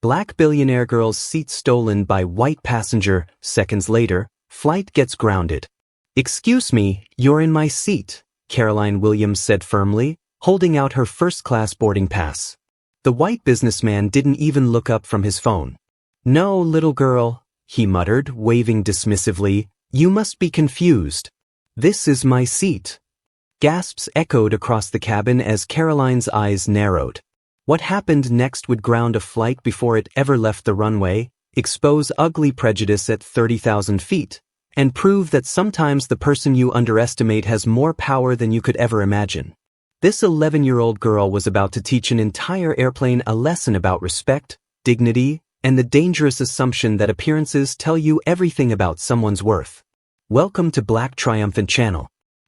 Black billionaire girl's seat stolen by white passenger. Seconds later, flight gets grounded. "Excuse me, you're in my seat," Caroline Williams said firmly, holding out her first-class boarding pass. The white businessman didn't even look up from his phone. "No, little girl," he muttered, waving dismissively, "you must be confused. This is my seat." Gasps echoed across the cabin as Caroline's eyes narrowed. What happened next would ground a flight before it ever left the runway, expose ugly prejudice at 30,000 feet, and prove that sometimes the person you underestimate has more power than you could ever imagine. This 11-year-old girl was about to teach an entire airplane a lesson about respect, dignity, and the dangerous assumption that appearances tell you everything about someone's worth. Welcome to Black Triumphant Channel.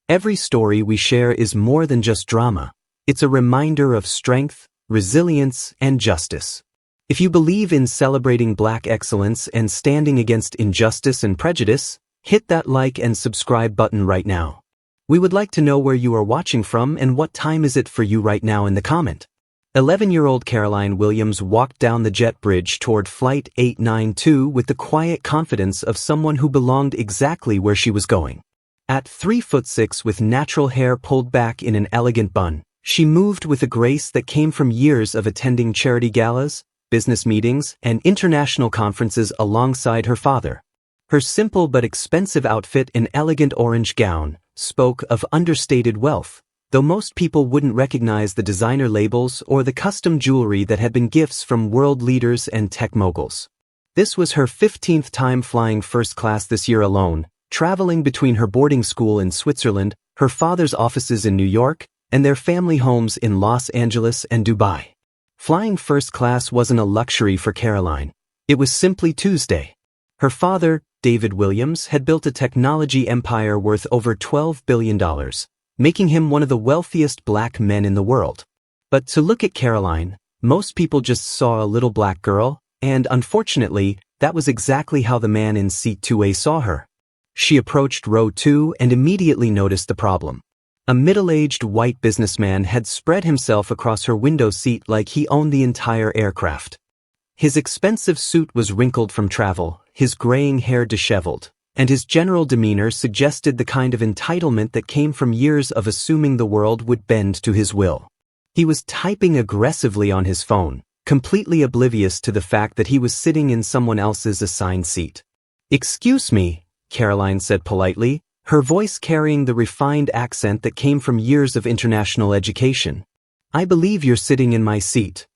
Every story we share is more than just drama. It's a reminder of strength, resilience, and justice. If you believe in celebrating Black excellence and standing against injustice and prejudice, hit that like and subscribe button right now. We would like to know where you are watching from and what time is it for you right now in the comment. 11-year-old Caroline Williams walked down the jet bridge toward Flight 892 with the quiet confidence of someone who belonged exactly where she was going. At 3'6" with natural hair pulled back in an elegant bun, she moved with a grace that came from years of attending charity galas, business meetings, and international conferences alongside her father. Her simple but expensive outfit, an elegant orange gown, spoke of understated wealth, though most people wouldn't recognize the designer labels or the custom jewelry that had been gifts from world leaders and tech moguls. This was her 15th time flying first class this year alone, traveling between her boarding school in Switzerland, her father's offices in New York, and their family homes in Los Angeles and Dubai. Flying first class wasn't a luxury for Caroline. It was simply Tuesday. Her father, David Williams, had built a technology empire worth over $12 billion, making him one of the wealthiest Black men in the world. But to look at Caroline, most people just saw a little Black girl, and unfortunately, that was exactly how the man in seat 2A saw her. She approached row 2 and immediately noticed the problem. A middle-aged white businessman had spread himself across her window seat like he owned the entire aircraft. His expensive suit was wrinkled from travel, his graying hair disheveled, and his general demeanor suggested the kind of entitlement that came from years of assuming the world would bend to his will. He was typing aggressively on his phone, completely oblivious to the fact that he was sitting in someone else's assigned seat. "Excuse me," Caroline said politely, her voice carrying the refined accent that came from years of international education. "I believe you're sitting in my seat."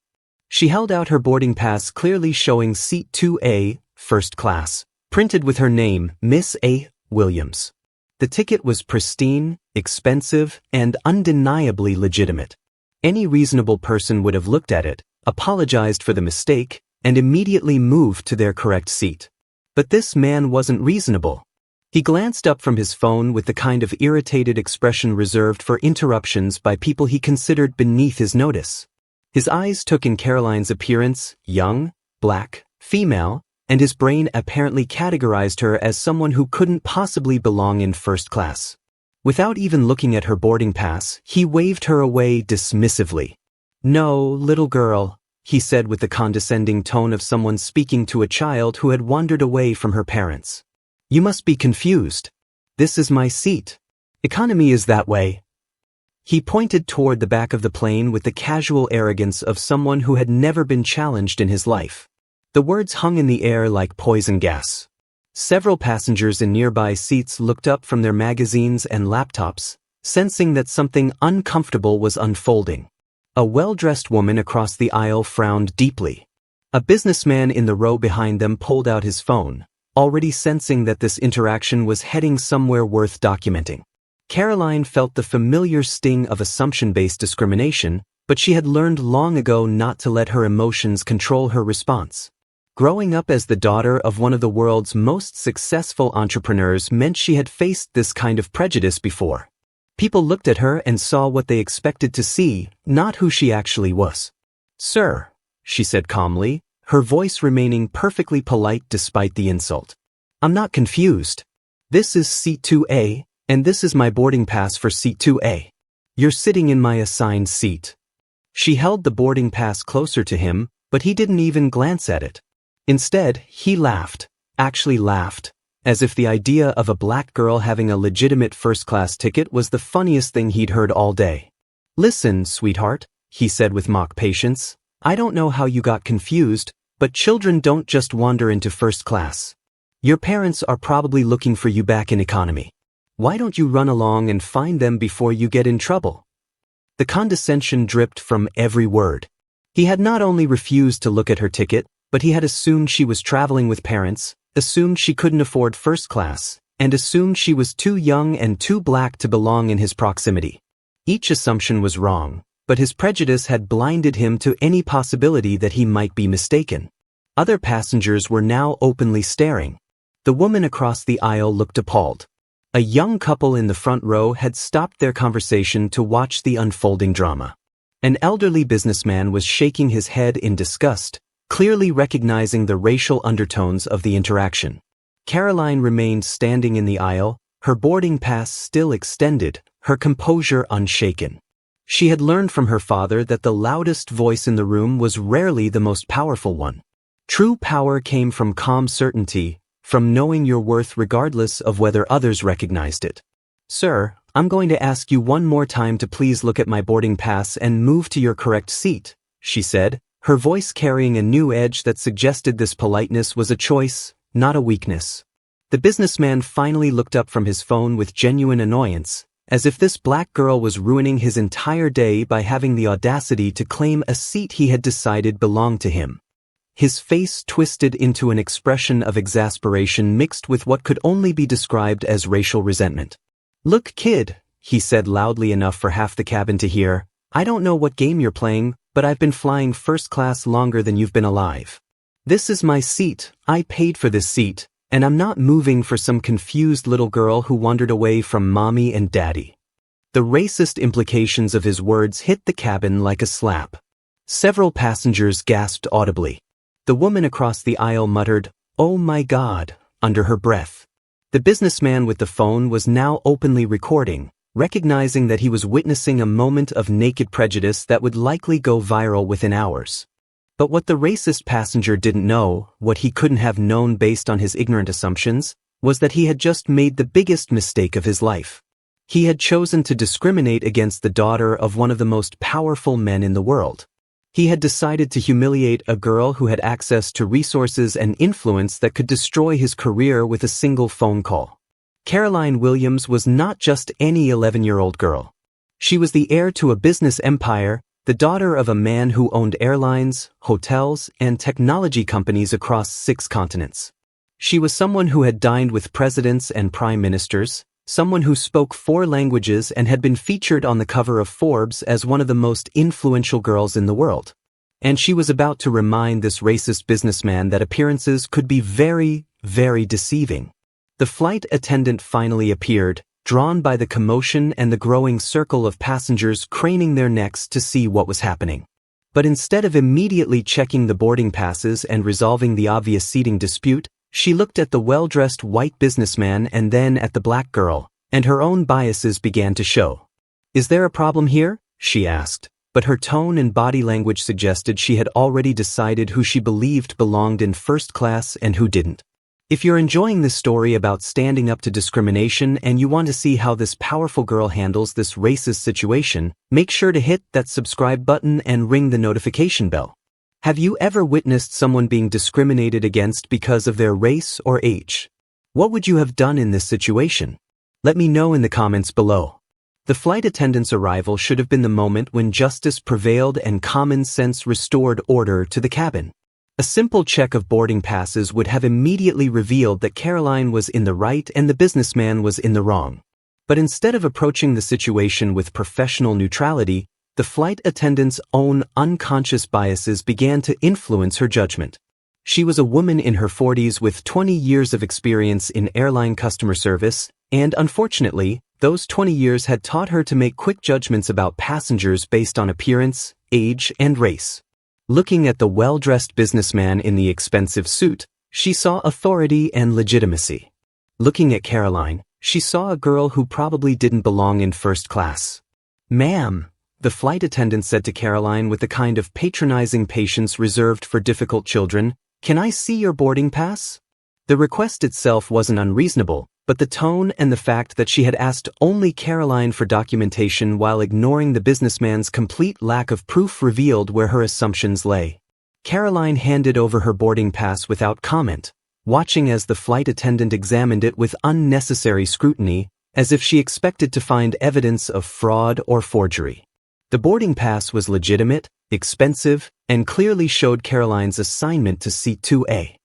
She held out her boarding pass, clearly showing seat 2A, first class, printed with her name, Miss A. Williams. The ticket was pristine, expensive, and undeniably legitimate. Any reasonable person would have looked at it, apologized for the mistake, and immediately moved to their correct seat. But this man wasn't reasonable. He glanced up from his phone with the kind of irritated expression reserved for interruptions by people he considered beneath his notice. His eyes took in Caroline's appearance, young, Black, female, and his brain apparently categorized her as someone who couldn't possibly belong in first class. Without even looking at her boarding pass, he waved her away dismissively. "No, little girl," he said with the condescending tone of someone speaking to a child who had wandered away from her parents. "You must be confused. This is my seat. Economy is that way." He pointed toward the back of the plane with the casual arrogance of someone who had never been challenged in his life. The words hung in the air like poison gas. Several passengers in nearby seats looked up from their magazines and laptops, sensing that something uncomfortable was unfolding. A well-dressed woman across the aisle frowned deeply. A businessman in the row behind them pulled out his phone, already sensing that this interaction was heading somewhere worth documenting. Caroline felt the familiar sting of assumption-based discrimination, but she had learned long ago not to let her emotions control her response. Growing up as the daughter of one of the world's most successful entrepreneurs meant she had faced this kind of prejudice before. People looked at her and saw what they expected to see, not who she actually was. "Sir," she said calmly, her voice remaining perfectly polite despite the insult. "I'm not confused. This is seat 2A, and this is my boarding pass for seat 2A. You're sitting in my assigned seat." She held the boarding pass closer to him, but he didn't even glance at it. Instead, he laughed, actually laughed, as if the idea of a black girl having a legitimate first-class ticket was the funniest thing he'd heard all day. "Listen, sweetheart," he said with mock patience, "I don't know how you got confused, but children don't just wander into first class. Your parents are probably looking for you back in economy. Why don't you run along and find them before you get in trouble?" The condescension dripped from every word. He had not only refused to look at her ticket, but he had assumed she was traveling with parents, assumed she couldn't afford first class, and assumed she was too young and too black to belong in his proximity. Each assumption was wrong, but his prejudice had blinded him to any possibility that he might be mistaken. Other passengers were now openly staring. The woman across the aisle looked appalled. A young couple in the front row had stopped their conversation to watch the unfolding drama. An elderly businessman was shaking his head in disgust, clearly recognizing the racial undertones of the interaction. Caroline remained standing in the aisle, her boarding pass still extended, her composure unshaken. She had learned from her father that the loudest voice in the room was rarely the most powerful one. True power came from calm certainty, from knowing your worth regardless of whether others recognized it. "Sir, I'm going to ask you one more time to please look at my boarding pass and move to your correct seat," she said, her voice carrying a new edge that suggested this politeness was a choice, not a weakness. The businessman finally looked up from his phone with genuine annoyance, as if this black girl was ruining his entire day by having the audacity to claim a seat he had decided belonged to him. His face twisted into an expression of exasperation mixed with what could only be described as racial resentment. "Look, kid," he said loudly enough for half the cabin to hear, "I don't know what game you're playing, but I've been flying first class longer than you've been alive. This is my seat, I paid for this seat, and I'm not moving for some confused little girl who wandered away from mommy and daddy." The racist implications of his words hit the cabin like a slap. Several passengers gasped audibly. The woman across the aisle muttered, "Oh my God," under her breath. The businessman with the phone was now openly recording, recognizing that he was witnessing a moment of naked prejudice that would likely go viral within hours. But what the racist passenger didn't know, what he couldn't have known based on his ignorant assumptions, was that he had just made the biggest mistake of his life. He had chosen to discriminate against the daughter of one of the most powerful men in the world. He had decided to humiliate a girl who had access to resources and influence that could destroy his career with a single phone call. Caroline Williams was not just any 11-year-old girl. She was the heir to a business empire, the daughter of a man who owned airlines, hotels, and technology companies across 6 continents. She was someone who had dined with presidents and prime ministers, someone who spoke 4 languages and had been featured on the cover of Forbes as one of the most influential girls in the world. And she was about to remind this racist businessman that appearances could be very, very deceiving. The flight attendant finally appeared, drawn by the commotion and the growing circle of passengers craning their necks to see what was happening. But instead of immediately checking the boarding passes and resolving the obvious seating dispute, she looked at the well-dressed white businessman and then at the black girl, and her own biases began to show. "Is there a problem here?" she asked, but her tone and body language suggested she had already decided who she believed belonged in first class and who didn't. If you're enjoying this story about standing up to discrimination and you want to see how this powerful girl handles this racist situation, make sure to hit that subscribe button and ring the notification bell. Have you ever witnessed someone being discriminated against because of their race or age? What would you have done in this situation? Let me know in the comments below. The flight attendant's arrival should have been the moment when justice prevailed and common sense restored order to the cabin. A simple check of boarding passes would have immediately revealed that Caroline was in the right and the businessman was in the wrong. But instead of approaching the situation with professional neutrality, the flight attendant's own unconscious biases began to influence her judgment. She was a woman in her 40s with 20 years of experience in airline customer service, and unfortunately, those 20 years had taught her to make quick judgments about passengers based on appearance, age, and race. Looking at the well-dressed businessman in the expensive suit, she saw authority and legitimacy. Looking at Caroline, she saw a girl who probably didn't belong in first class. "Ma'am, the flight attendant said to Caroline with the kind of patronizing patience reserved for difficult children. "Can I see your boarding pass?" The request itself wasn't unreasonable, but the tone and the fact that she had asked only Caroline for documentation while ignoring the businessman's complete lack of proof revealed where her assumptions lay. Caroline handed over her boarding pass without comment, watching as the flight attendant examined it with unnecessary scrutiny, as if she expected to find evidence of fraud or forgery. The boarding pass was legitimate, expensive, and clearly showed Caroline's assignment to seat 2A.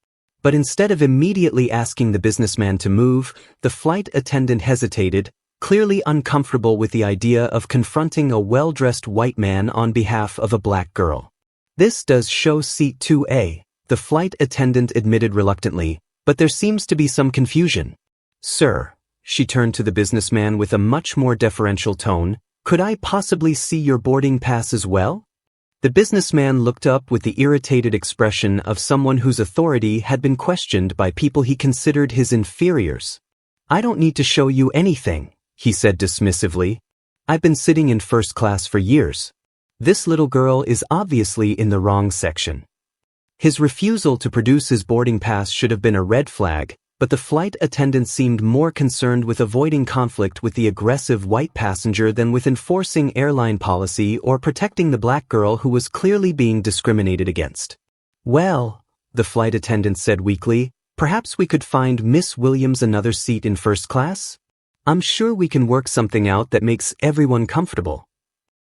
But instead of immediately asking the businessman to move, the flight attendant hesitated, clearly uncomfortable with the idea of confronting a well-dressed white man on behalf of a black girl. "This does show seat 2A, the flight attendant admitted reluctantly, but there seems to be some confusion. "Sir," she turned to the businessman with a much more deferential tone, "could I possibly see your boarding pass as well?" The businessman looked up with the irritated expression of someone whose authority had been questioned by people he considered his inferiors. "I don't need to show you anything," he said dismissively. "I've been sitting in first class for years. This little girl is obviously in the wrong section." His refusal to produce his boarding pass should have been a red flag, but the flight attendant seemed more concerned with avoiding conflict with the aggressive white passenger than with enforcing airline policy or protecting the black girl who was clearly being discriminated against. "Well," the flight attendant said weakly, "perhaps we could find Miss Williams another seat in first class? I'm sure we can work something out that makes everyone comfortable."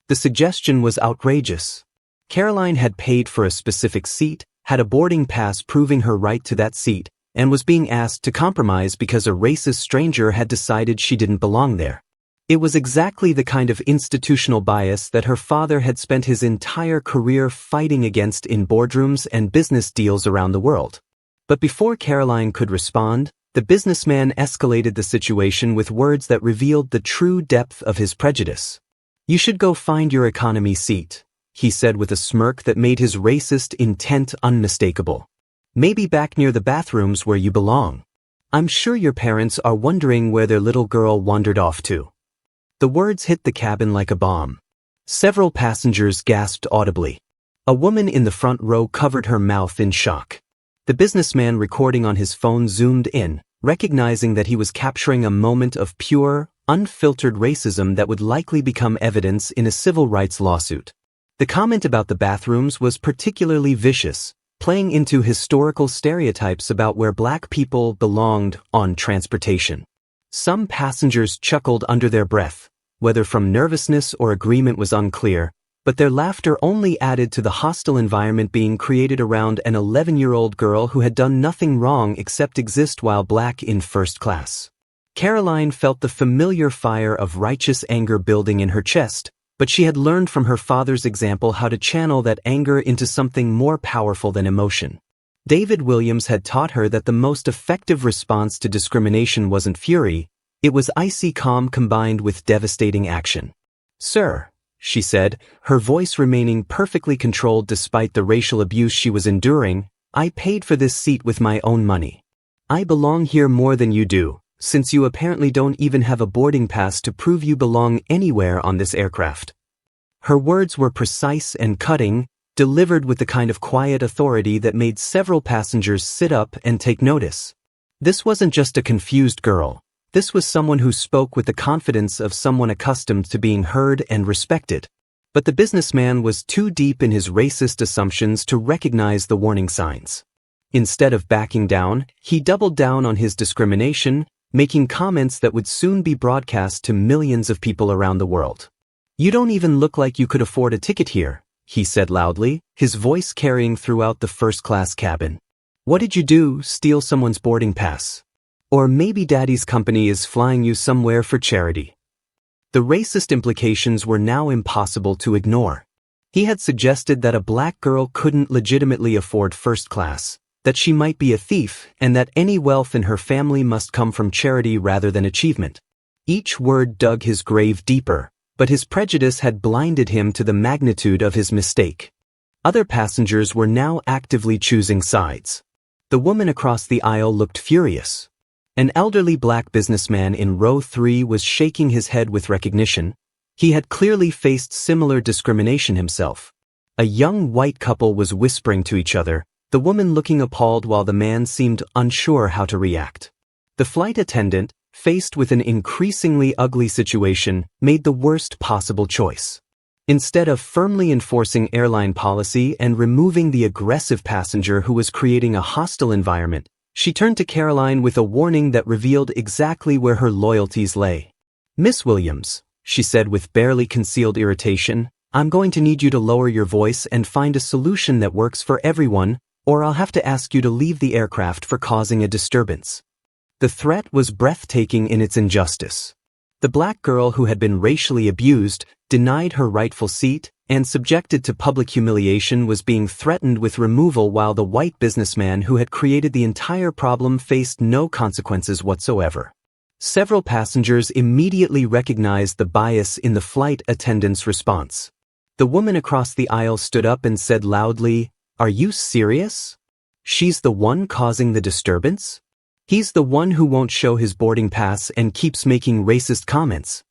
The suggestion was outrageous. Caroline had paid for a specific seat, had a boarding pass proving her right to that seat, and was being asked to compromise because a racist stranger had decided she didn't belong there. It was exactly the kind of institutional bias that her father had spent his entire career fighting against in boardrooms and business deals around the world. But before Caroline could respond, the businessman escalated the situation with words that revealed the true depth of his prejudice. "You should go find your economy seat," he said with a smirk that made his racist intent unmistakable. "Maybe back near the bathrooms where you belong. I'm sure your parents are wondering where their little girl wandered off to." The words hit the cabin like a bomb. Several passengers gasped audibly. A woman in the front row covered her mouth in shock. The businessman recording on his phone zoomed in, recognizing that he was capturing a moment of pure, unfiltered racism that would likely become evidence in a civil rights lawsuit. The comment about the bathrooms was particularly vicious, playing into historical stereotypes about where black people belonged on transportation. Some passengers chuckled under their breath, whether from nervousness or agreement was unclear, but their laughter only added to the hostile environment being created around an 11-year-old girl who had done nothing wrong except exist while black in first class. Caroline felt the familiar fire of righteous anger building in her chest, but she had learned from her father's example how to channel that anger into something more powerful than emotion. David Williams had taught her that the most effective response to discrimination wasn't fury, it was icy calm combined with devastating action. "Sir," she said, her voice remaining perfectly controlled despite the racial abuse she was enduring, "I paid for this seat with my own money. I belong here more than you do, since you apparently don't even have a boarding pass to prove you belong anywhere on this aircraft." Her words were precise and cutting, delivered with the kind of quiet authority that made several passengers sit up and take notice. This wasn't just a confused girl. This was someone who spoke with the confidence of someone accustomed to being heard and respected. But the businessman was too deep in his racist assumptions to recognize the warning signs. Instead of backing down, he doubled down on his discrimination, making comments that would soon be broadcast to millions of people around the world. "You don't even look like you could afford a ticket here," he said loudly, his voice carrying throughout the first-class cabin. "What did you do, steal someone's boarding pass? Or maybe Daddy's company is flying you somewhere for charity." The racist implications were now impossible to ignore. He had suggested that a black girl couldn't legitimately afford first class, that she might be a thief, and that any wealth in her family must come from charity rather than achievement. Each word dug his grave deeper, but his prejudice had blinded him to the magnitude of his mistake. Other passengers were now actively choosing sides. The woman across the aisle looked furious. An elderly black businessman in row 3 was shaking his head with recognition. He had clearly faced similar discrimination himself. A young white couple was whispering to each other, the woman looking appalled while the man seemed unsure how to react. The flight attendant, faced with an increasingly ugly situation, made the worst possible choice. Instead of firmly enforcing airline policy and removing the aggressive passenger who was creating a hostile environment, she turned to Caroline with a warning that revealed exactly where her loyalties lay. "Miss Williams," she said with barely concealed irritation, "I'm going to need you to lower your voice and find a solution that works for everyone, or I'll have to ask you to leave the aircraft for causing a disturbance." The threat was breathtaking in its injustice. The black girl who had been racially abused, denied her rightful seat, and subjected to public humiliation was being threatened with removal, while the white businessman who had created the entire problem faced no consequences whatsoever. Several passengers immediately recognized the bias in the flight attendant's response. The woman across the aisle stood up and said loudly, "Are you serious? She's the one causing the disturbance? He's the one who won't show his boarding pass and keeps making racist comments."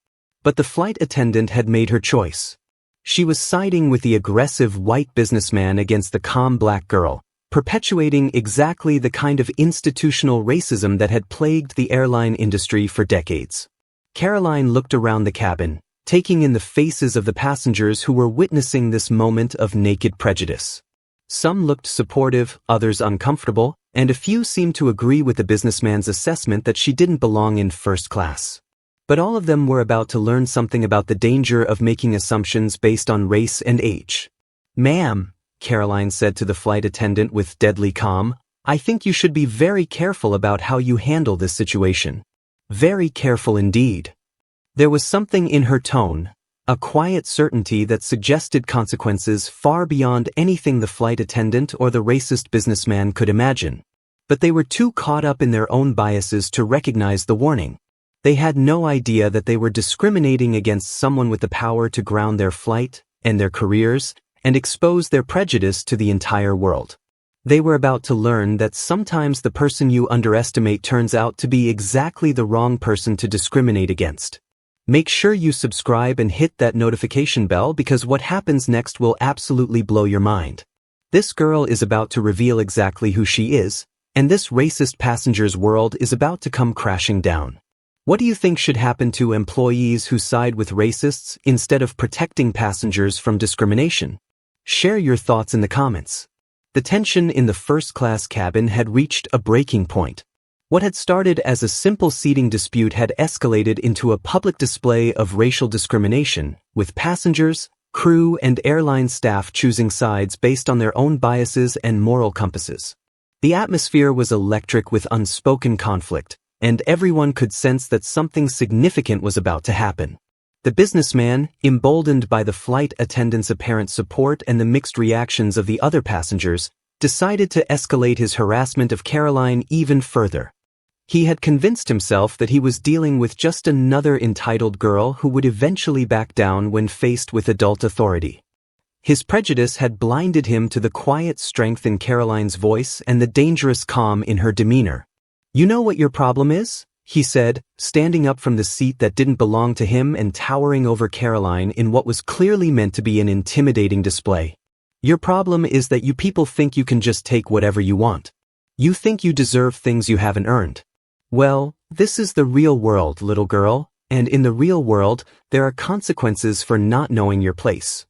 But the flight attendant had made her choice. She was siding with the aggressive white businessman against the calm black girl, perpetuating exactly the kind of institutional racism that had plagued the airline industry for decades. Caroline looked around the cabin, taking in the faces of the passengers who were witnessing this moment of naked prejudice. Some looked supportive, others uncomfortable, and a few seemed to agree with the businessman's assessment that she didn't belong in first class. But all of them were about to learn something about the danger of making assumptions based on race and age. "Ma'am," Caroline said to the flight attendant with deadly calm, "I think you should be very careful about how you handle this situation. Very careful indeed." There was something in her tone, a quiet certainty that suggested consequences far beyond anything the flight attendant or the racist businessman could imagine. But they were too caught up in their own biases to recognize the warning. They had no idea that they were discriminating against someone with the power to ground their flight and their careers and expose their prejudice to the entire world. They were about to learn that sometimes the person you underestimate turns out to be exactly the wrong person to discriminate against. Make sure you subscribe and hit that notification bell, because what happens next will absolutely blow your mind. This girl is about to reveal exactly who she is, and this racist passenger's world is about to come crashing down. What do you think should happen to employees who side with racists instead of protecting passengers from discrimination? Share your thoughts in the comments. The tension in the first-class cabin had reached a breaking point. What had started as a simple seating dispute had escalated into a public display of racial discrimination, with passengers, crew, and airline staff choosing sides based on their own biases and moral compasses. The atmosphere was electric with unspoken conflict, and everyone could sense that something significant was about to happen. The businessman, emboldened by the flight attendant's apparent support and the mixed reactions of the other passengers, decided to escalate his harassment of Caroline even further. He had convinced himself that he was dealing with just another entitled girl who would eventually back down when faced with adult authority. His prejudice had blinded him to the quiet strength in Caroline's voice and the dangerous calm in her demeanor. "You know what your problem is?" he said, standing up from the seat that didn't belong to him and towering over Caroline in what was clearly meant to be an intimidating display. "Your problem is that you people think you can just take whatever you want. You think you deserve things you haven't earned. Well, this is the real world, little girl, and in the real world, there are consequences for not knowing your place."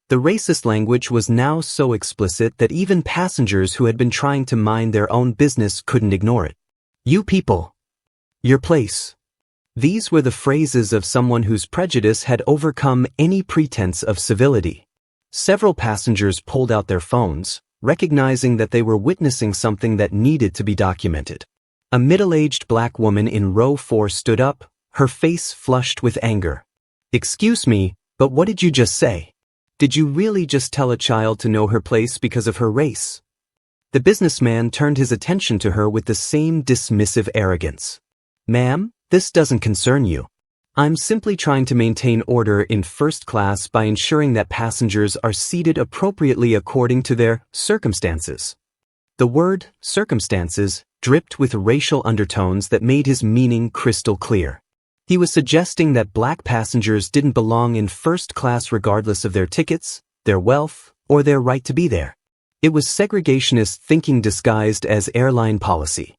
The racist language was now so explicit that even passengers who had been trying to mind their own business couldn't ignore it. "You people. Your place." These were the phrases of someone whose prejudice had overcome any pretense of civility. Several passengers pulled out their phones, recognizing that they were witnessing something that needed to be documented. A middle-aged black woman in row 4 stood up, her face flushed with anger. "Excuse me, but what did you just say? Did you really just tell a child to know her place because of her race?" The businessman turned his attention to her with the same dismissive arrogance. "Ma'am, this doesn't concern you. I'm simply trying to maintain order in first class by ensuring that passengers are seated appropriately according to their circumstances." The word circumstances dripped with racial undertones that made his meaning crystal clear. He was suggesting that black passengers didn't belong in first class regardless of their tickets, their wealth, or their right to be there. It was segregationist thinking disguised as airline policy.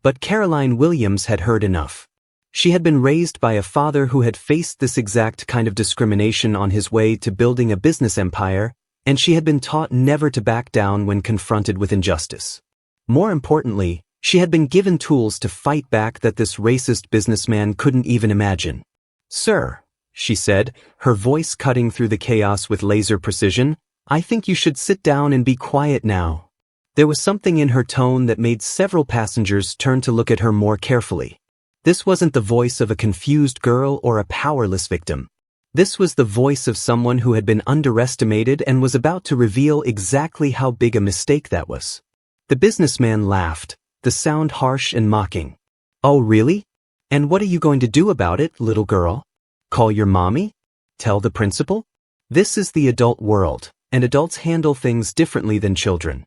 But Caroline Williams had heard enough. She had been raised by a father who had faced this exact kind of discrimination on his way to building a business empire, and she had been taught never to back down when confronted with injustice. More importantly, she had been given tools to fight back that this racist businessman couldn't even imagine. "Sir," she said, her voice cutting through the chaos with laser precision, "I think you should sit down and be quiet now." There was something in her tone that made several passengers turn to look at her more carefully. This wasn't the voice of a confused girl or a powerless victim. This was the voice of someone who had been underestimated and was about to reveal exactly how big a mistake that was. The businessman laughed, the sound harsh and mocking. "Oh, really? And what are you going to do about it, little girl? Call your mommy? Tell the principal? This is the adult world, and adults handle things differently than children."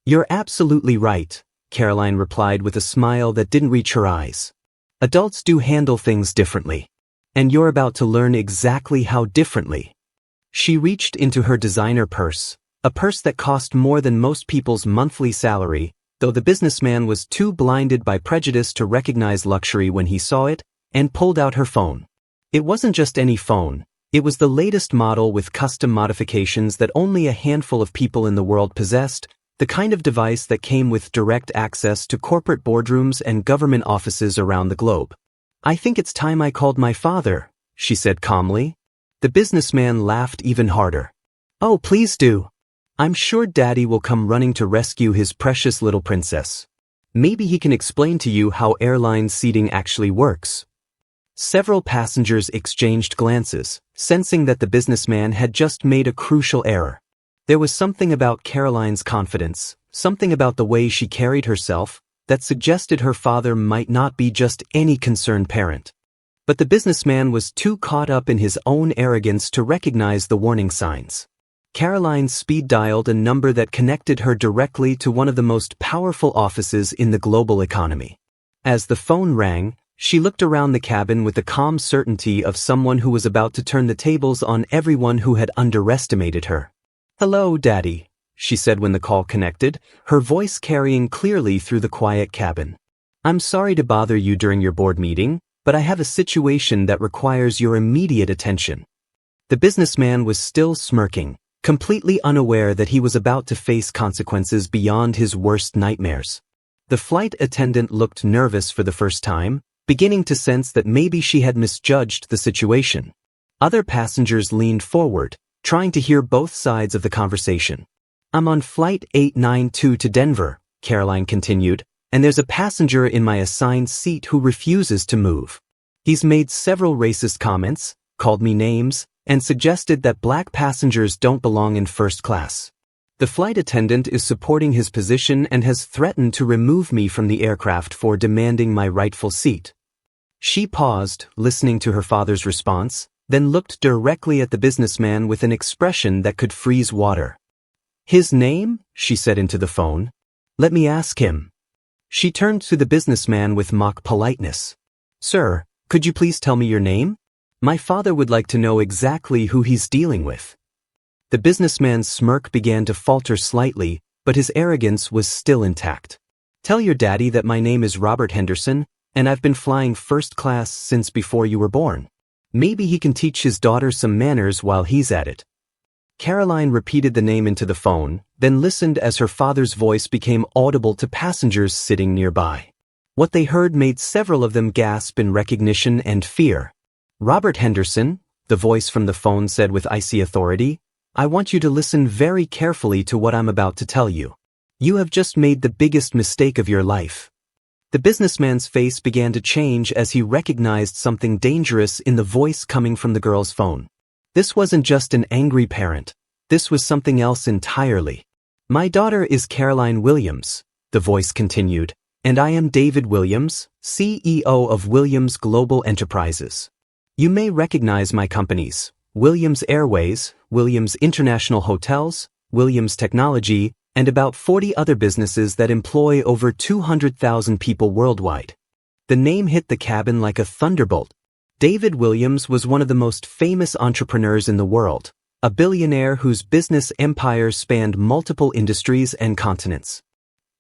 "You're absolutely right," Caroline replied with a smile that didn't reach her eyes. "Adults do handle things differently. And you're about to learn exactly how differently." She reached into her designer purse, a purse that cost more than most people's monthly salary, though the businessman was too blinded by prejudice to recognize luxury when he saw it, and pulled out her phone. It wasn't just any phone, it was the latest model with custom modifications that only a handful of people in the world possessed, the kind of device that came with direct access to corporate boardrooms and government offices around the globe. "I think it's time I called my father," she said calmly. The businessman laughed even harder. "Oh, please do. I'm sure Daddy will come running to rescue his precious little princess. Maybe he can explain to you how airline seating actually works." Several passengers exchanged glances, sensing that the businessman had just made a crucial error. There was something about Caroline's confidence, something about the way she carried herself, that suggested her father might not be just any concerned parent. But the businessman was too caught up in his own arrogance to recognize the warning signs. Caroline speed-dialed a number that connected her directly to one of the most powerful offices in the global economy. As the phone rang, she looked around the cabin with the calm certainty of someone who was about to turn the tables on everyone who had underestimated her. "Hello, Daddy," she said when the call connected, her voice carrying clearly through the quiet cabin. "I'm sorry to bother you during your board meeting, but I have a situation that requires your immediate attention." The businessman was still smirking, completely unaware that he was about to face consequences beyond his worst nightmares. The flight attendant looked nervous for the first time, beginning to sense that maybe she had misjudged the situation. Other passengers leaned forward, trying to hear both sides of the conversation. "I'm on flight 892 to Denver," Caroline continued, "and there's a passenger in my assigned seat who refuses to move. He's made several racist comments, called me names, and suggested that black passengers don't belong in first class. The flight attendant is supporting his position and has threatened to remove me from the aircraft for demanding my rightful seat." She paused, listening to her father's response, then looked directly at the businessman with an expression that could freeze water. "His name?" she said into the phone. "Let me ask him." She turned to the businessman with mock politeness. "Sir, could you please tell me your name? My father would like to know exactly who he's dealing with." The businessman's smirk began to falter slightly, but his arrogance was still intact. "Tell your daddy that my name is Robert Henderson, and I've been flying first class since before you were born. Maybe he can teach his daughter some manners while he's at it." Caroline repeated the name into the phone, then listened as her father's voice became audible to passengers sitting nearby. What they heard made several of them gasp in recognition and fear. "Robert Henderson," the voice from the phone said with icy authority, "I want you to listen very carefully to what I'm about to tell you. You have just made the biggest mistake of your life." The businessman's face began to change as he recognized something dangerous in the voice coming from the girl's phone. This wasn't just an angry parent. This was something else entirely. "My daughter is Caroline Williams," the voice continued, "and I am David Williams, CEO of Williams Global Enterprises. You may recognize my companies: Williams Airways, Williams International Hotels, Williams Technology, and about 40 other businesses that employ over 200,000 people worldwide." The name hit the cabin like a thunderbolt. David Williams was one of the most famous entrepreneurs in the world, a billionaire whose business empire spanned multiple industries and continents.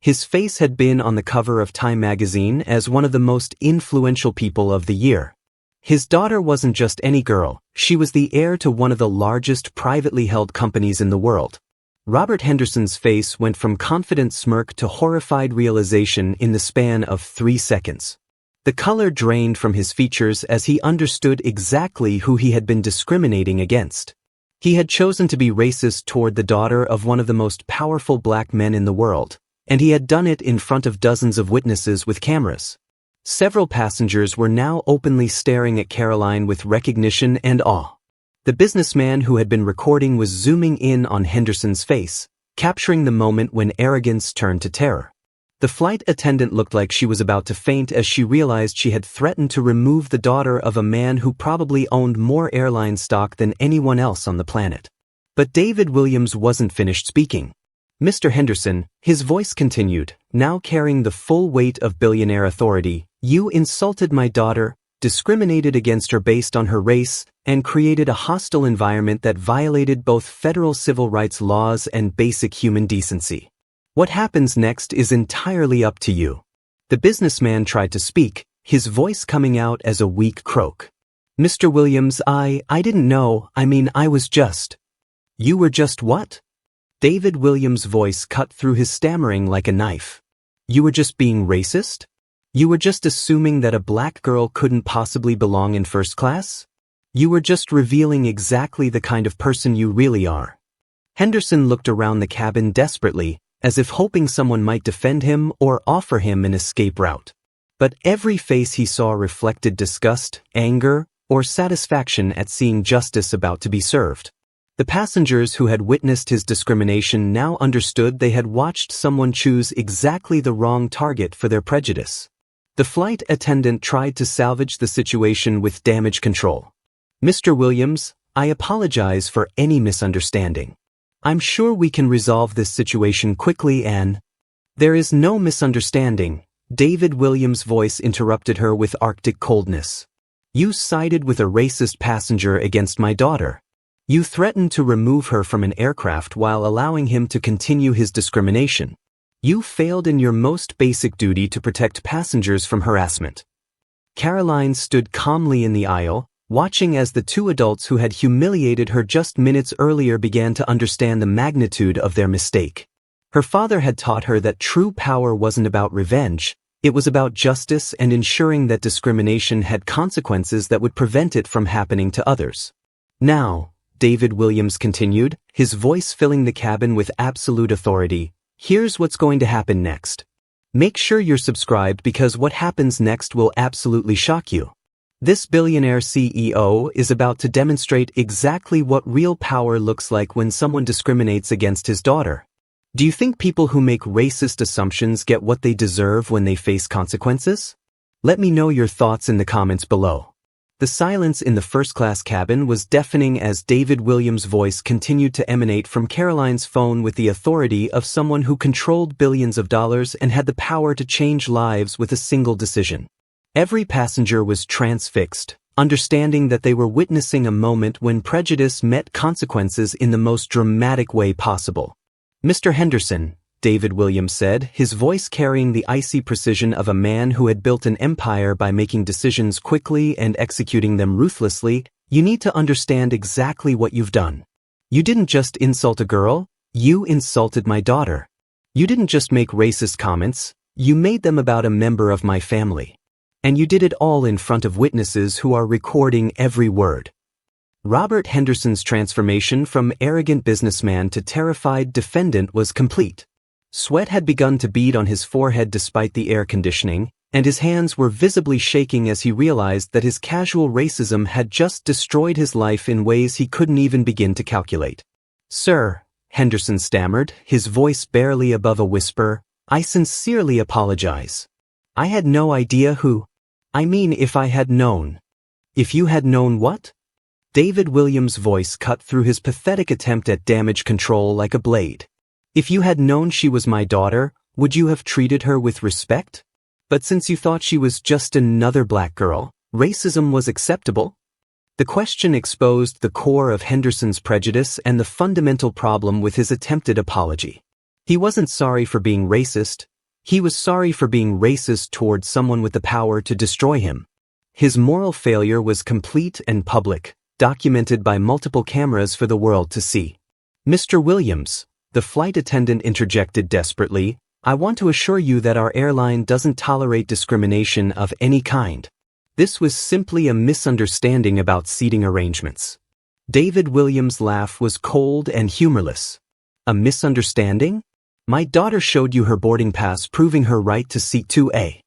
His face had been on the cover of Time magazine as one of the most influential people of the year. His daughter wasn't just any girl, she was the heir to one of the largest privately held companies in the world. Robert Henderson's face went from confident smirk to horrified realization in the span of 3 seconds. The color drained from his features as he understood exactly who he had been discriminating against. He had chosen to be racist toward the daughter of one of the most powerful black men in the world, and he had done it in front of dozens of witnesses with cameras. Several passengers were now openly staring at Caroline with recognition and awe. The businessman who had been recording was zooming in on Henderson's face, capturing the moment when arrogance turned to terror. The flight attendant looked like she was about to faint as she realized she had threatened to remove the daughter of a man who probably owned more airline stock than anyone else on the planet. But David Williams wasn't finished speaking. Mr. Henderson, his voice continued, now carrying the full weight of billionaire authority, you insulted my daughter, discriminated against her based on her race, and created a hostile environment that violated both federal civil rights laws and basic human decency. What happens next is entirely up to you. The businessman tried to speak, his voice coming out as a weak croak. Mr. Williams, I didn't know, I was just. You were just what? David Williams' voice cut through his stammering like a knife. You were just being racist? You were just assuming that a black girl couldn't possibly belong in first class? You were just revealing exactly the kind of person you really are. Henderson looked around the cabin desperately, as if hoping someone might defend him or offer him an escape route. But every face he saw reflected disgust, anger, or satisfaction at seeing justice about to be served. The passengers who had witnessed his discrimination now understood they had watched someone choose exactly the wrong target for their prejudice. The flight attendant tried to salvage the situation with damage control. Mr. Williams, I apologize for any misunderstanding. I'm sure we can resolve this situation quickly and… There is no misunderstanding, David Williams' voice interrupted her with arctic coldness. You sided with a racist passenger against my daughter. You threatened to remove her from an aircraft while allowing him to continue his discrimination. You failed in your most basic duty to protect passengers from harassment. Caroline stood calmly in the aisle, watching as the two adults who had humiliated her just minutes earlier began to understand the magnitude of their mistake. Her father had taught her that true power wasn't about revenge, it was about justice and ensuring that discrimination had consequences that would prevent it from happening to others. Now, David Williams continued, his voice filling the cabin with absolute authority, here's what's going to happen next. Make sure you're subscribed because what happens next will absolutely shock you. This billionaire CEO is about to demonstrate exactly what real power looks like when someone discriminates against his daughter. Do you think people who make racist assumptions get what they deserve when they face consequences? Let me know your thoughts in the comments below. The silence in the first-class cabin was deafening as David Williams' voice continued to emanate from Caroline's phone with the authority of someone who controlled billions of dollars and had the power to change lives with a single decision. Every passenger was transfixed, understanding that they were witnessing a moment when prejudice met consequences in the most dramatic way possible. Mr. Henderson, David Williams said, his voice carrying the icy precision of a man who had built an empire by making decisions quickly and executing them ruthlessly, you need to understand exactly what you've done. You didn't just insult a girl, you insulted my daughter. You didn't just make racist comments, you made them about a member of my family. And you did it all in front of witnesses who are recording every word. Robert Henderson's transformation from arrogant businessman to terrified defendant was complete. Sweat had begun to bead on his forehead despite the air conditioning, and his hands were visibly shaking as he realized that his casual racism had just destroyed his life in ways he couldn't even begin to calculate. Sir, Henderson stammered, his voice barely above a whisper, I sincerely apologize. I had no idea who… if I had known. If you had known what? David Williams' voice cut through his pathetic attempt at damage control like a blade. If you had known she was my daughter, would you have treated her with respect? But since you thought she was just another black girl, Racism was acceptable? The question exposed the core of Henderson's prejudice and the fundamental problem with his attempted apology. He wasn't sorry for being racist. He was sorry for being racist toward someone with the power to destroy him. His moral failure was complete and public, documented by multiple cameras for the world to see. "Mr. Williams," the flight attendant interjected desperately, "I want to assure you that our airline doesn't tolerate discrimination of any kind. This was simply a misunderstanding about seating arrangements." David Williams' laugh was cold and humorless. "A misunderstanding? My daughter showed you her boarding pass proving her right to seat 2A.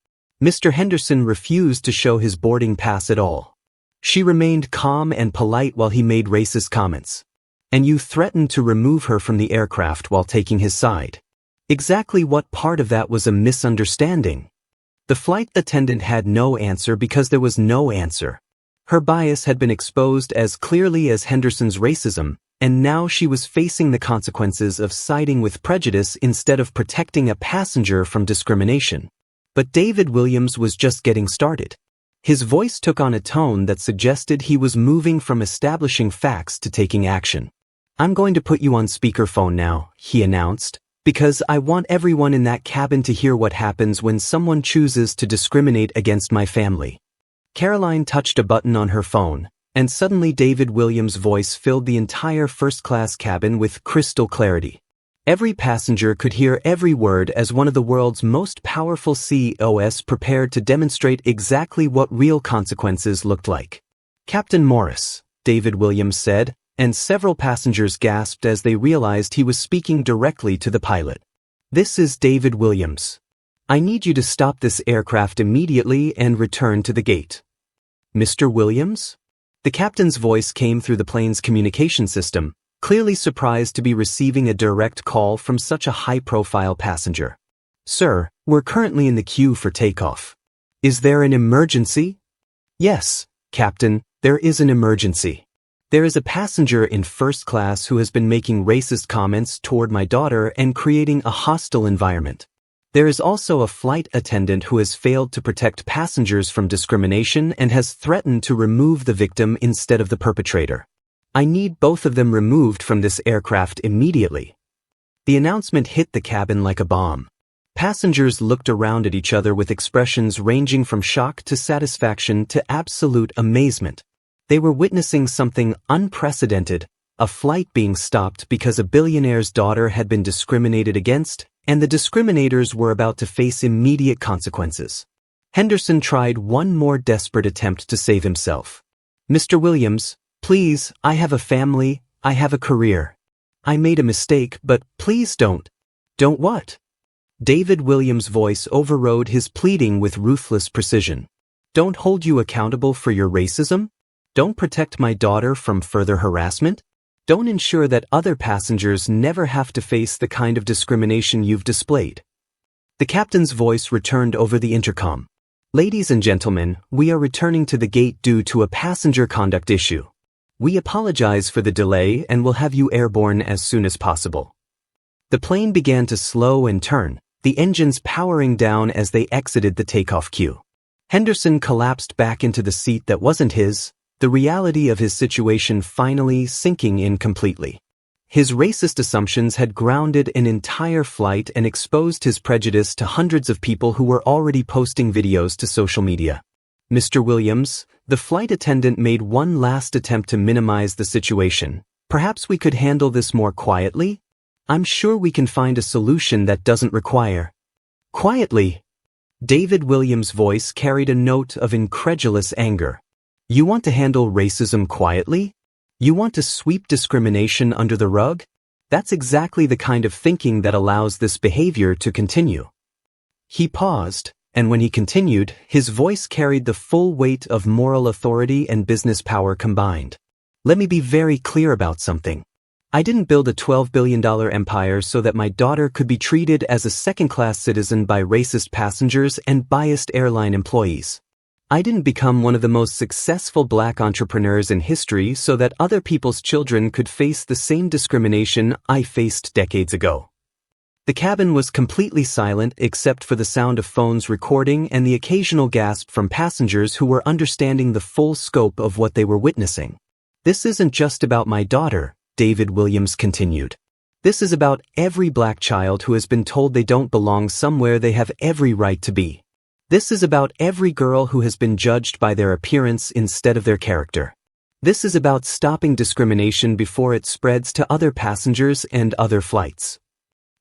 Mr. Henderson refused to show his boarding pass at all. She remained calm and polite while he made racist comments. And you threatened to remove her from the aircraft while taking his side. Exactly what part of that was a misunderstanding?" The flight attendant had no answer because there was no answer. Her bias had been exposed as clearly as Henderson's racism, and now she was facing the consequences of siding with prejudice instead of protecting a passenger from discrimination. But David Williams was just getting started. His voice took on a tone that suggested he was moving from establishing facts to taking action. "I'm going to put you on speakerphone now," he announced, "because I want everyone in that cabin to hear what happens when someone chooses to discriminate against my family." Caroline touched a button on her phone, and suddenly David Williams' voice filled the entire first-class cabin with crystal clarity. Every passenger could hear every word as one of the world's most powerful CEOs prepared to demonstrate exactly what real consequences looked like. "Captain Morris," David Williams said, and several passengers gasped as they realized he was speaking directly to the pilot. "This is David Williams. I need you to stop this aircraft immediately and return to the gate." "Mr. Williams?" The captain's voice came through the plane's communication system, clearly surprised to be receiving a direct call from such a high-profile passenger. "Sir, we're currently in the queue for takeoff. Is there an emergency?" "Yes, Captain, there is an emergency. There is a passenger in first class who has been making racist comments toward my daughter and creating a hostile environment. There is also a flight attendant who has failed to protect passengers from discrimination and has threatened to remove the victim instead of the perpetrator. I need both of them removed from this aircraft immediately." The announcement hit the cabin like a bomb. Passengers looked around at each other with expressions ranging from shock to satisfaction to absolute amazement. They were witnessing something unprecedented, a flight being stopped because a billionaire's daughter had been discriminated against, and the discriminators were about to face immediate consequences. Henderson tried one more desperate attempt to save himself. "Mr. Williams, please, I have a family, I have a career. I made a mistake, but please don't." "Don't what?" David Williams' voice overrode his pleading with ruthless precision. "Don't hold you accountable for your racism? Don't protect my daughter from further harassment? Don't ensure that other passengers never have to face the kind of discrimination you've displayed?" The captain's voice returned over the intercom. "Ladies and gentlemen, we are returning to the gate due to a passenger conduct issue. We apologize for the delay and will have you airborne as soon as possible." The plane began to slow and turn, the engines powering down as they exited the takeoff queue. Henderson collapsed back into the seat that wasn't his, the reality of his situation finally sinking in completely. His racist assumptions had grounded an entire flight and exposed his prejudice to hundreds of people who were already posting videos to social media. "Mr. Williams," the flight attendant made one last attempt to minimize the situation. "Perhaps we could handle this more quietly? I'm sure we can find a solution that doesn't require—" "Quietly?" David Williams' voice carried a note of incredulous anger. "You want to handle racism quietly? You want to sweep discrimination under the rug? That's exactly the kind of thinking that allows this behavior to continue." He paused, and when he continued, his voice carried the full weight of moral authority and business power combined. "Let me be very clear about something. I didn't build a $12 billion empire so that my daughter could be treated as a second-class citizen by racist passengers and biased airline employees. I didn't become one of the most successful black entrepreneurs in history so that other people's children could face the same discrimination I faced decades ago." The cabin was completely silent except for the sound of phones recording and the occasional gasp from passengers who were understanding the full scope of what they were witnessing. "This isn't just about my daughter," David Williams continued. "This is about every black child who has been told they don't belong somewhere they have every right to be. This is about every girl who has been judged by their appearance instead of their character. This is about stopping discrimination before it spreads to other passengers and other flights."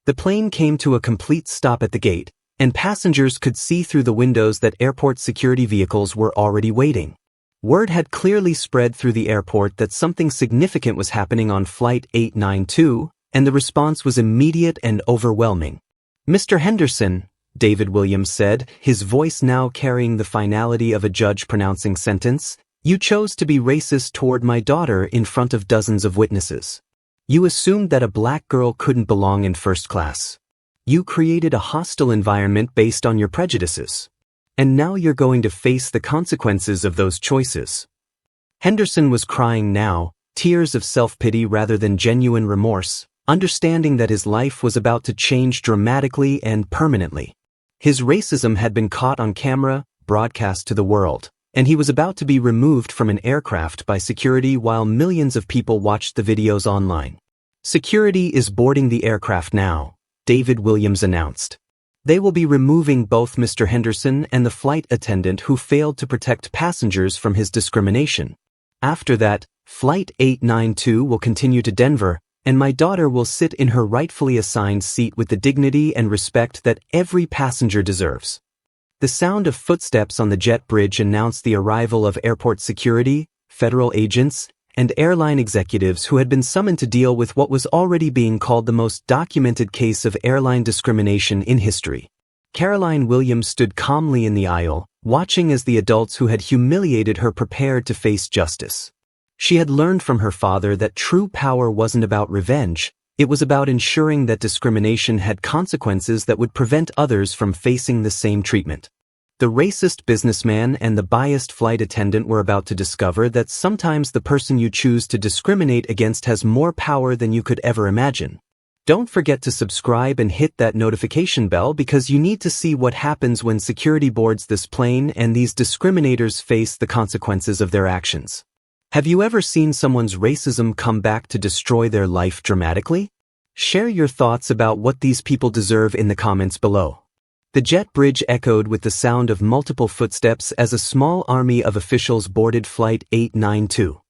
The plane came to a complete stop at the gate, and passengers could see through the windows that airport security vehicles were already waiting. Word had clearly spread through the airport that something significant was happening on Flight 892, and the response was immediate and overwhelming. "Mr. Henderson," David Williams said, his voice now carrying the finality of a judge pronouncing sentence, "you chose to be racist toward my daughter in front of dozens of witnesses. You assumed that a black girl couldn't belong in first class. You created a hostile environment based on your prejudices. And now you're going to face the consequences of those choices." Henderson was crying now, tears of self-pity rather than genuine remorse, understanding that his life was about to change dramatically and permanently. His racism had been caught on camera, broadcast to the world, and he was about to be removed from an aircraft by security while millions of people watched the videos online. "Security is boarding the aircraft now," David Williams announced. "They will be removing both Mr. Henderson and the flight attendant who failed to protect passengers from his discrimination. After that, Flight 892 will continue to Denver, and my daughter will sit in her rightfully assigned seat with the dignity and respect that every passenger deserves." The sound of footsteps on the jet bridge announced the arrival of airport security, federal agents, and airline executives who had been summoned to deal with what was already being called the most documented case of airline discrimination in history. Caroline Williams stood calmly in the aisle, watching as the adults who had humiliated her prepared to face justice. She had learned from her father that true power wasn't about revenge. It was about ensuring that discrimination had consequences that would prevent others from facing the same treatment. The racist businessman and the biased flight attendant were about to discover that sometimes the person you choose to discriminate against has more power than you could ever imagine. Don't forget to subscribe and hit that notification bell because you need to see what happens when security boards this plane and these discriminators face the consequences of their actions. Have you ever seen someone's racism come back to destroy their life dramatically? Share your thoughts about what these people deserve in the comments below. The jet bridge echoed with the sound of multiple footsteps as a small army of officials boarded Flight 892.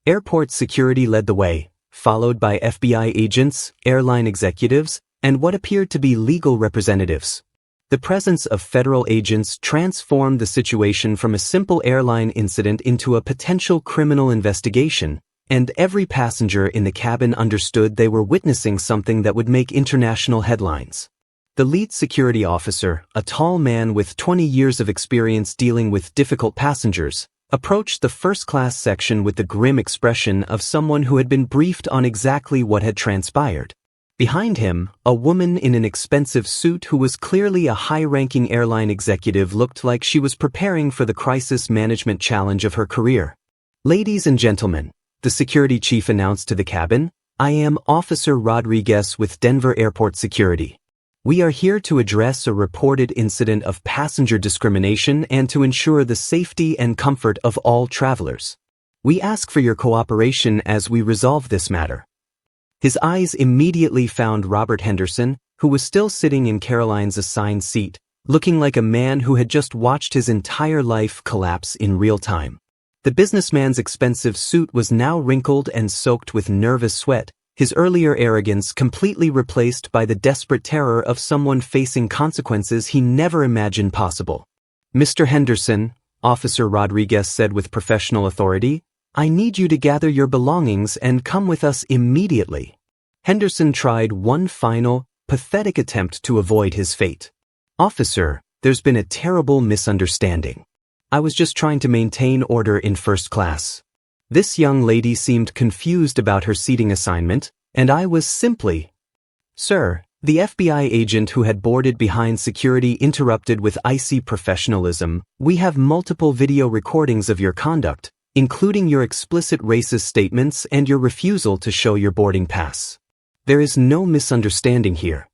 Airport security led the way, followed by FBI agents, airline executives, and what appeared to be legal representatives. The presence of federal agents transformed the situation from a simple airline incident into a potential criminal investigation, and every passenger in the cabin understood they were witnessing something that would make international headlines. The lead security officer, a tall man with 20 years of experience dealing with difficult passengers, approached the first-class section with the grim expression of someone who had been briefed on exactly what had transpired. Behind him, a woman in an expensive suit who was clearly a high-ranking airline executive looked like she was preparing for the crisis management challenge of her career. "Ladies and gentlemen," the security chief announced to the cabin, "I am Officer Rodriguez with Denver Airport Security. We are here to address a reported incident of passenger discrimination and to ensure the safety and comfort of all travelers. We ask for your cooperation as we resolve this matter." His eyes immediately found Robert Henderson, who was still sitting in Caroline's assigned seat, looking like a man who had just watched his entire life collapse in real time. The businessman's expensive suit was now wrinkled and soaked with nervous sweat, his earlier arrogance completely replaced by the desperate terror of someone facing consequences he never imagined possible. "Mr. Henderson," Officer Rodriguez said with professional authority, "I need you to gather your belongings and come with us immediately." Henderson tried one final, pathetic attempt to avoid his fate. "Officer, there's been a terrible misunderstanding. I was just trying to maintain order in first class." This young lady seemed confused about her seating assignment, and I was simply... "Sir," the FBI agent who had boarded behind security interrupted with icy professionalism, "we have multiple video recordings of your conduct, including your explicit racist statements and your refusal to show your boarding pass. There is no misunderstanding here."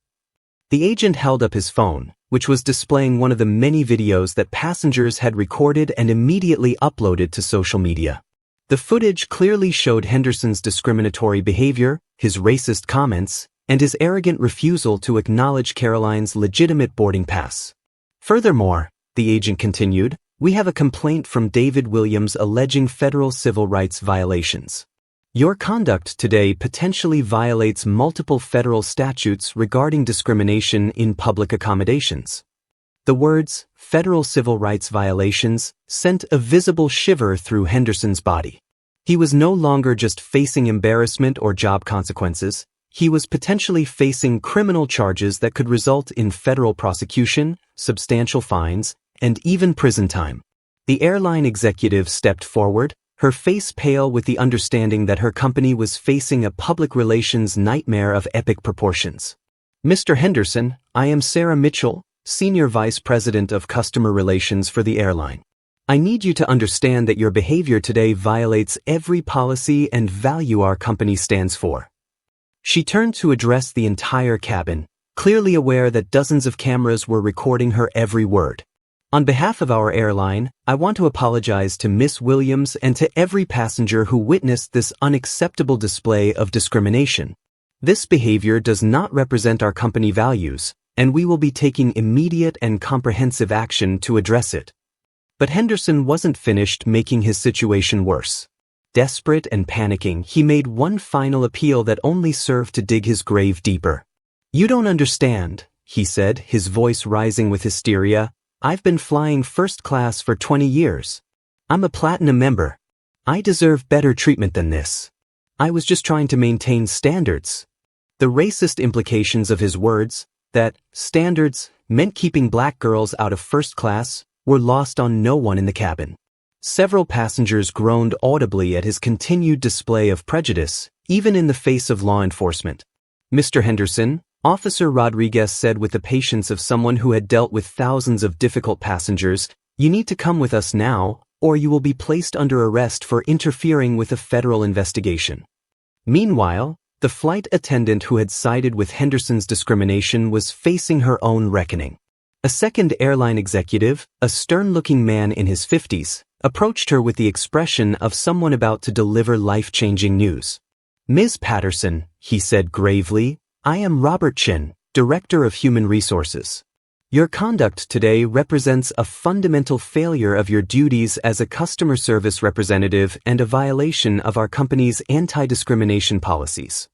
The agent held up his phone, which was displaying one of the many videos that passengers had recorded and immediately uploaded to social media. The footage clearly showed Henderson's discriminatory behavior, his racist comments, and his arrogant refusal to acknowledge Caroline's legitimate boarding pass. Furthermore, the agent continued, we have a complaint from David Williams alleging federal civil rights violations. Your conduct today potentially violates multiple federal statutes regarding discrimination in public accommodations. The words, federal civil rights violations, sent a visible shiver through Henderson's body. He was no longer just facing embarrassment or job consequences, he was potentially facing criminal charges that could result in federal prosecution, substantial fines, and even prison time. The airline executive stepped forward, her face pale with the understanding that her company was facing a public relations nightmare of epic proportions. Mr. Henderson, I am Sarah Mitchell, Senior Vice President of Customer Relations for the airline. I need you to understand that your behavior today violates every policy and value our company stands for. She turned to address the entire cabin, clearly aware that dozens of cameras were recording her every word. On behalf of our airline, I want to apologize to Miss Williams and to every passenger who witnessed this unacceptable display of discrimination. This behavior does not represent our company values, and we will be taking immediate and comprehensive action to address it. But Henderson wasn't finished making his situation worse. Desperate and panicking, he made one final appeal that only served to dig his grave deeper. You don't understand, he said, his voice rising with hysteria. I've been flying first class for 20 years. I'm a platinum member. I deserve better treatment than this. I was just trying to maintain standards. The racist implications of his words, that standards meant keeping black girls out of first class, were lost on no one in the cabin. Several passengers groaned audibly at his continued display of prejudice, even in the face of law enforcement. Mr. Henderson, Officer Rodriguez said with the patience of someone who had dealt with thousands of difficult passengers, you need to come with us now, or you will be placed under arrest for interfering with a federal investigation. Meanwhile, the flight attendant who had sided with Henderson's discrimination was facing her own reckoning. A second airline executive, a stern-looking man in his 50s, approached her with the expression of someone about to deliver life-changing news. Ms. Patterson, he said gravely, I am Robert Chin, Director of Human Resources. Your conduct today represents a fundamental failure of your duties as a customer service representative and a violation of our company's anti-discrimination policies.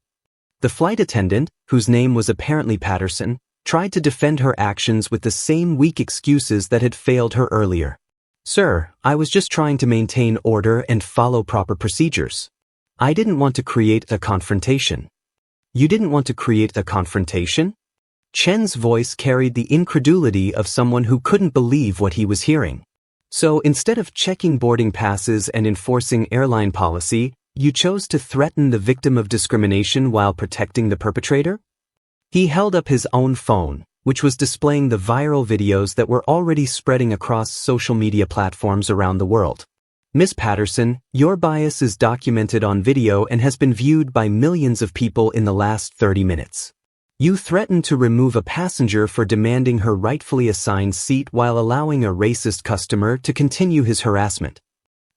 The flight attendant, whose name was apparently Patterson, tried to defend her actions with the same weak excuses that had failed her earlier. Sir, I was just trying to maintain order and follow proper procedures. I didn't want to create a confrontation. You didn't want to create a confrontation? Chen's voice carried the incredulity of someone who couldn't believe what he was hearing. So instead of checking boarding passes and enforcing airline policy, you chose to threaten the victim of discrimination while protecting the perpetrator? He held up his own phone, which was displaying the viral videos that were already spreading across social media platforms around the world. Ms. Patterson, your bias is documented on video and has been viewed by millions of people in the last 30 minutes. You threatened to remove a passenger for demanding her rightfully assigned seat while allowing a racist customer to continue his harassment.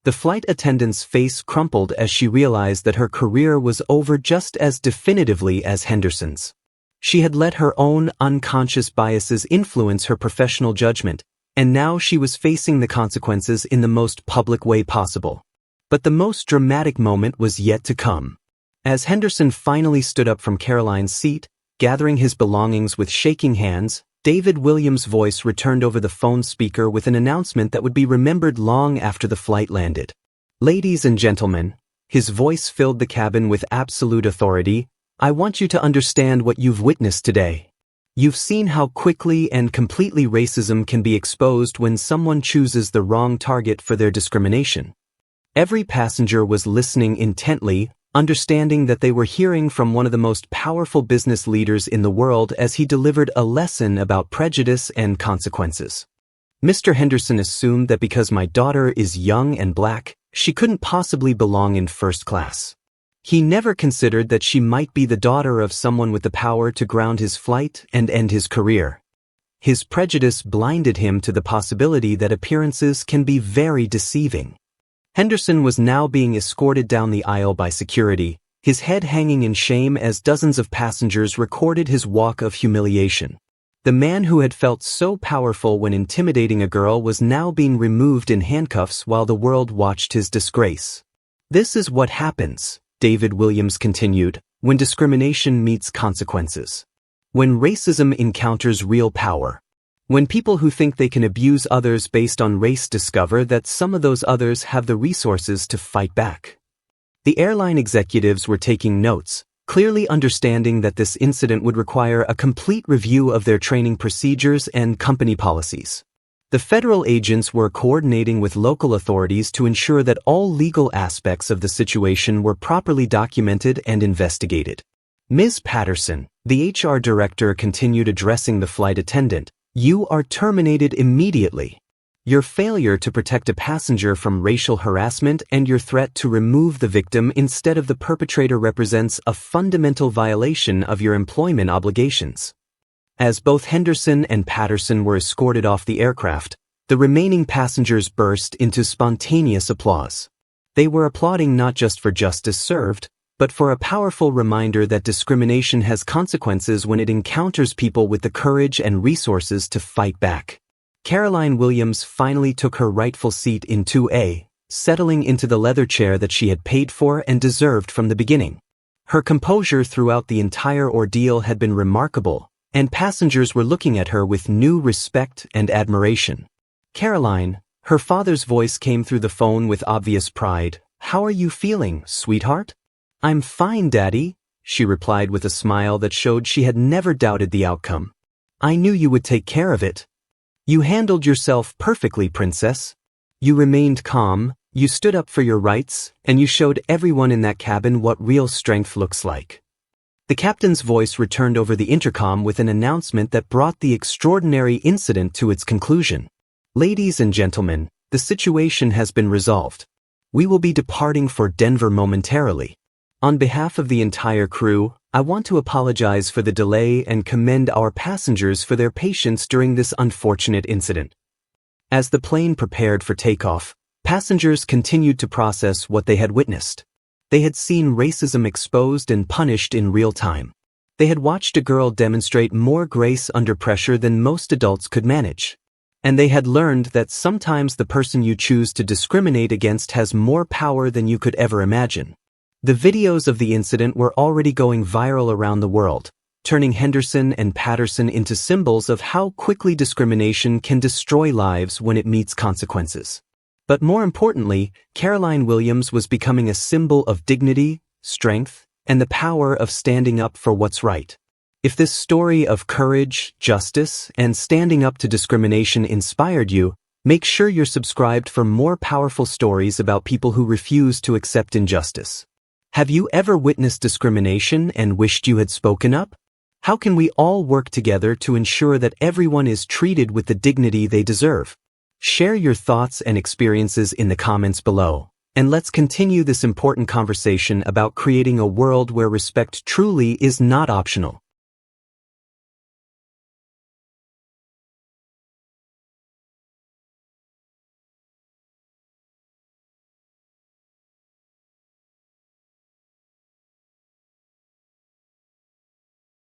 The flight attendant's face crumpled as she realized that her career was over just as definitively as Henderson's. She had let her own unconscious biases influence her professional judgment, and now she was facing the consequences in the most public way possible. But the most dramatic moment was yet to come. As Henderson finally stood up from Caroline's seat, gathering his belongings with shaking hands, David Williams' voice returned over the phone speaker with an announcement that would be remembered long after the flight landed. Ladies and gentlemen, his voice filled the cabin with absolute authority, I want you to understand what you've witnessed today. You've seen how quickly and completely racism can be exposed when someone chooses the wrong target for their discrimination. Every passenger was listening intently, understanding that they were hearing from one of the most powerful business leaders in the world as he delivered a lesson about prejudice and consequences. Mr. Henderson assumed that because my daughter is young and black, she couldn't possibly belong in first class. He never considered that she might be the daughter of someone with the power to ground his flight and end his career. His prejudice blinded him to the possibility that appearances can be very deceiving. Henderson was now being escorted down the aisle by security, his head hanging in shame as dozens of passengers recorded his walk of humiliation. The man who had felt so powerful when intimidating a girl was now being removed in handcuffs while the world watched his disgrace. "This is what happens," David Williams continued, "when discrimination meets consequences. When racism encounters real power. When people who think they can abuse others based on race discover that some of those others have the resources to fight back." The airline executives were taking notes, clearly understanding that this incident would require a complete review of their training procedures and company policies. The federal agents were coordinating with local authorities to ensure that all legal aspects of the situation were properly documented and investigated. "Ms. Patterson," the HR director continued addressing the flight attendant, "you are terminated immediately. Your failure to protect a passenger from racial harassment and your threat to remove the victim instead of the perpetrator represents a fundamental violation of your employment obligations." As both Henderson and Patterson were escorted off the aircraft, the remaining passengers burst into spontaneous applause. They were applauding not just for justice served, but for a powerful reminder that discrimination has consequences when it encounters people with the courage and resources to fight back. Caroline Williams finally took her rightful seat in 2A, settling into the leather chair that she had paid for and deserved from the beginning. Her composure throughout the entire ordeal had been remarkable, and passengers were looking at her with new respect and admiration. "Caroline," her father's voice came through the phone with obvious pride, "how are you feeling, sweetheart?" "I'm fine, Daddy," she replied with a smile that showed she had never doubted the outcome. "I knew you would take care of it. You handled yourself perfectly, Princess. You remained calm, you stood up for your rights, and you showed everyone in that cabin what real strength looks like." The captain's voice returned over the intercom with an announcement that brought the extraordinary incident to its conclusion. "Ladies and gentlemen, the situation has been resolved. We will be departing for Denver momentarily. On behalf of the entire crew, I want to apologize for the delay and commend our passengers for their patience during this unfortunate incident." As the plane prepared for takeoff, passengers continued to process what they had witnessed. They had seen racism exposed and punished in real time. They had watched a girl demonstrate more grace under pressure than most adults could manage. And they had learned that sometimes the person you choose to discriminate against has more power than you could ever imagine. The videos of the incident were already going viral around the world, turning Henderson and Patterson into symbols of how quickly discrimination can destroy lives when it meets consequences. But more importantly, Caroline Williams was becoming a symbol of dignity, strength, and the power of standing up for what's right. If this story of courage, justice, and standing up to discrimination inspired you, make sure you're subscribed for more powerful stories about people who refuse to accept injustice. Have you ever witnessed discrimination and wished you had spoken up? How can we all work together to ensure that everyone is treated with the dignity they deserve? Share your thoughts and experiences in the comments below, and let's continue this important conversation about creating a world where respect truly is not optional.